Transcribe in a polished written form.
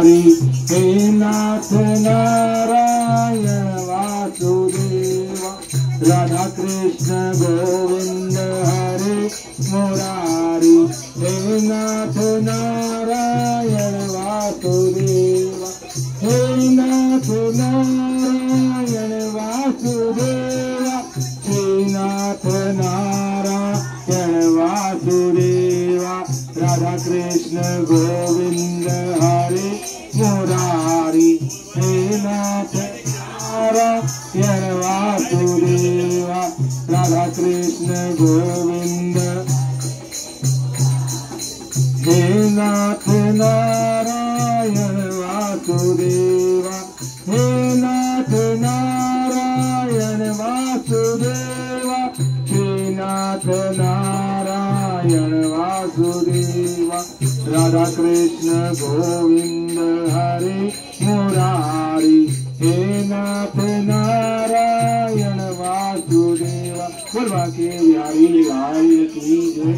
मुरारी हे नाथ नारायण वासुदेव राधा कृष्ण गोविंद हरे मुरारी हे नाथ नारायण वासुदेव हे नाथ नारायण वासुदेव हे नाथ नारायण वासुदेव राधा कृष्ण गोविंद हरे मुरारी हे नाथ नारायण वासुदेव राधा कृष्ण गोविंद हे नाथ नारायण वासुदेव हे नाथ नारायण वासुदेव हे नाथ नारायण वासुदेव राधा कृष्ण गोविंद हरे मुरारी हे नाथ नारायण वासुदेव। बोल बांके बिहारी लाल की जय।